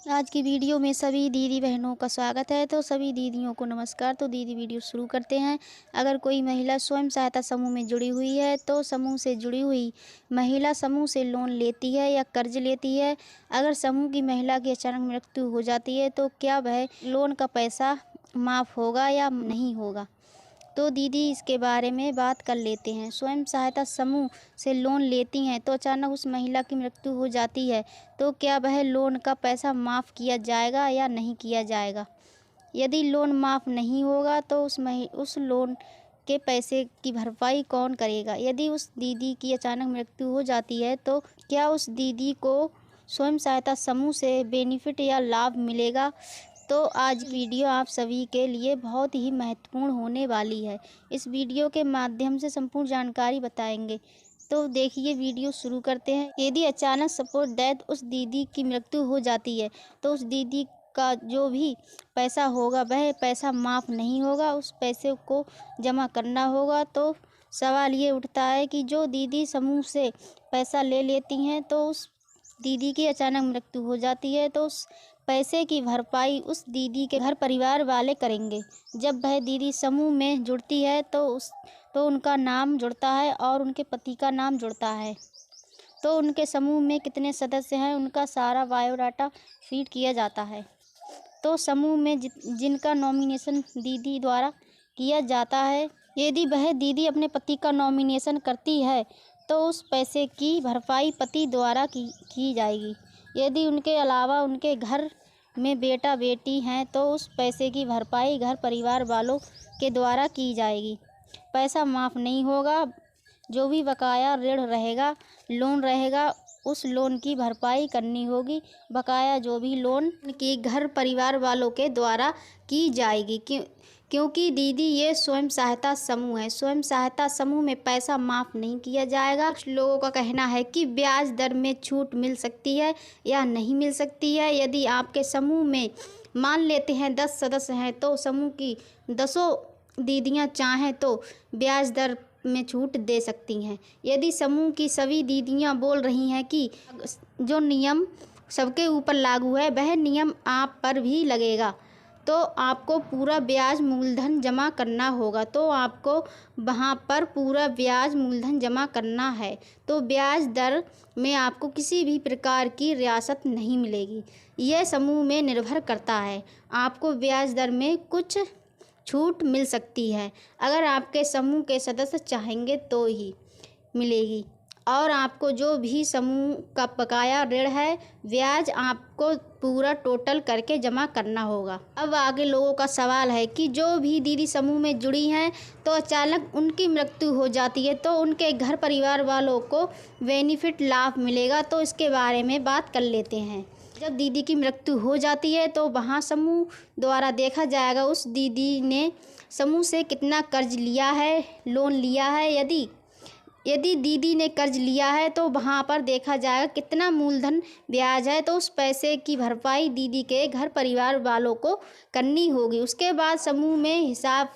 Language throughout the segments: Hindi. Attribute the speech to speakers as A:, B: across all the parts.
A: आज की वीडियो में सभी दीदी बहनों का स्वागत है। तो सभी दीदियों को नमस्कार। तो दीदी वीडियो शुरू करते हैं। अगर कोई महिला स्वयं सहायता समूह में जुड़ी हुई है तो समूह से जुड़ी हुई महिला समूह से लोन लेती है या कर्ज लेती है। अगर समूह की महिला की अचानक मृत्यु हो जाती है तो क्या वह लोन का पैसा माफ़ होगा या नहीं होगा। तो दीदी इसके बारे में बात कर लेते हैं। स्वयं सहायता समूह से लोन लेती हैं तो अचानक उस महिला की मृत्यु हो जाती है तो क्या वह लोन का पैसा माफ़ किया जाएगा या नहीं किया जाएगा। यदि लोन माफ़ नहीं होगा तो उस लोन के पैसे की भरपाई कौन करेगा। यदि उस दीदी की अचानक मृत्यु हो जाती है तो क्या उस दीदी को स्वयं सहायता समूह से बेनिफिट या लाभ मिलेगा। तो आज वीडियो आप सभी के लिए बहुत ही महत्वपूर्ण होने वाली है। इस वीडियो के माध्यम से संपूर्ण जानकारी बताएंगे। तो देखिए वीडियो शुरू करते हैं। यदि अचानक सपोज डेथ उस दीदी की मृत्यु हो जाती है तो उस दीदी का जो भी पैसा होगा वह पैसा माफ़ नहीं होगा, उस पैसे को जमा करना होगा। तो सवाल ये उठता है कि जो दीदी समूह से पैसा ले लेती हैं तो उस दीदी की अचानक मृत्यु हो जाती है तो उस पैसे की भरपाई उस दीदी के घर परिवार वाले करेंगे। जब वह दीदी समूह में जुड़ती है तो उनका नाम जुड़ता है और उनके पति का नाम जुड़ता है। तो उनके समूह में कितने सदस्य हैं उनका सारा बायोडाटा फीड किया जाता है। तो समूह में जिनका नॉमिनेशन दीदी द्वारा किया जाता है, यदि वह दीदी अपने पति का नॉमिनेशन करती है तो उस पैसे की भरपाई पति द्वारा की जाएगी। यदि उनके अलावा उनके घर में बेटा बेटी हैं तो उस पैसे की भरपाई घर परिवार वालों के द्वारा की जाएगी। पैसा माफ़ नहीं होगा। जो भी बकाया ऋण रहेगा, लोन रहेगा, उस लोन की भरपाई करनी होगी। बकाया जो भी लोन की घर परिवार वालों के द्वारा की जाएगी। क्योंकि दीदी ये स्वयं सहायता समूह है। स्वयं सहायता समूह में पैसा माफ़ नहीं किया जाएगा। कुछ लोगों का कहना है कि ब्याज दर में छूट मिल सकती है या नहीं मिल सकती है। यदि आपके समूह में मान लेते हैं 10 सदस्य हैं तो समूह की 10 दीदियां चाहें तो ब्याज दर में छूट दे सकती हैं। यदि समूह की सभी दीदियां बोल रही हैं कि जो नियम सबके ऊपर लागू है वह नियम आप पर भी लगेगा तो आपको पूरा ब्याज मूलधन जमा करना होगा। तो आपको वहाँ पर पूरा ब्याज मूलधन जमा करना है। तो ब्याज दर में आपको किसी भी प्रकार की रियासत नहीं मिलेगी। यह समूह में निर्भर करता है। आपको ब्याज दर में कुछ छूट मिल सकती है अगर आपके समूह के सदस्य चाहेंगे तो ही मिलेगी। और आपको जो भी समूह का बकाया ऋण है ब्याज आपको पूरा टोटल करके जमा करना होगा। अब आगे लोगों का सवाल है कि जो भी दीदी समूह में जुड़ी हैं तो अचानक उनकी मृत्यु हो जाती है तो उनके घर परिवार वालों को बेनिफिट लाभ मिलेगा। तो इसके बारे में बात कर लेते हैं। जब दीदी की मृत्यु हो जाती है तो वहाँ समूह द्वारा देखा जाएगा उस दीदी ने समूह से कितना कर्ज लिया है, लोन लिया है। यदि दीदी ने कर्ज लिया है तो वहाँ पर देखा जाएगा कितना मूलधन ब्याज है। तो उस पैसे की भरपाई दीदी के घर परिवार वालों को करनी होगी। उसके बाद समूह में हिसाब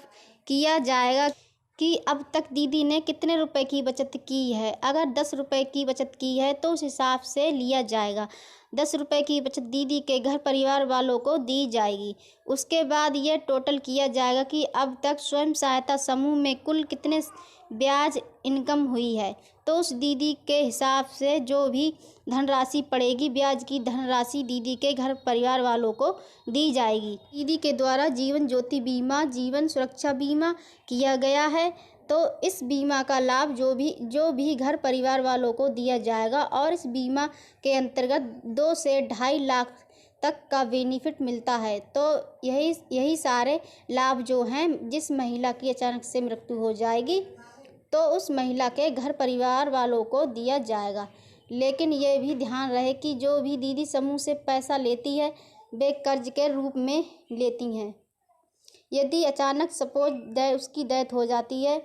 A: किया जाएगा कि अब तक दीदी ने कितने रुपए की बचत की है। अगर 10 रुपए की बचत की है तो उस हिसाब से लिया जाएगा। 10 रुपए की बचत दीदी के घर परिवार वालों को दी जाएगी। उसके बाद ये टोटल किया जाएगा कि अब तक स्वयं सहायता समूह में कुल कितने ब्याज इनकम हुई है। तो उस दीदी के हिसाब से जो भी धनराशि पड़ेगी ब्याज की धनराशि दीदी के घर परिवार वालों को दी जाएगी। दीदी के द्वारा जीवन ज्योति बीमा, जीवन सुरक्षा बीमा किया गया है तो इस बीमा का लाभ जो भी घर परिवार वालों को दिया जाएगा। और इस बीमा के अंतर्गत 2 से 2.5 लाख तक का बेनिफिट मिलता है। तो यही सारे लाभ जो हैं जिस महिला की अचानक से मृत्यु हो जाएगी तो उस महिला के घर परिवार वालों को दिया जाएगा। लेकिन यह भी ध्यान रहे कि जो भी दीदी समूह से पैसा लेती है वे कर्ज के रूप में लेती हैं। यदि अचानक सपोज उसकी डेथ हो जाती है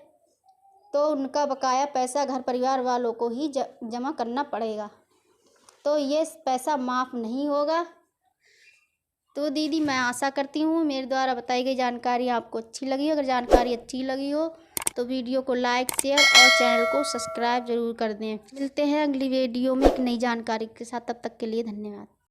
A: तो उनका बकाया पैसा घर परिवार वालों को ही जमा करना पड़ेगा। तो ये पैसा माफ़ नहीं होगा। तो दीदी मैं आशा करती हूँ मेरे द्वारा बताई गई जानकारी आपको अच्छी लगी। अगर जानकारी अच्छी लगी हो तो वीडियो को लाइक, शेयर और चैनल को सब्सक्राइब जरूर कर दें। मिलते हैं अगली वीडियो में एक नई जानकारी के साथ। तब तक के लिए धन्यवाद।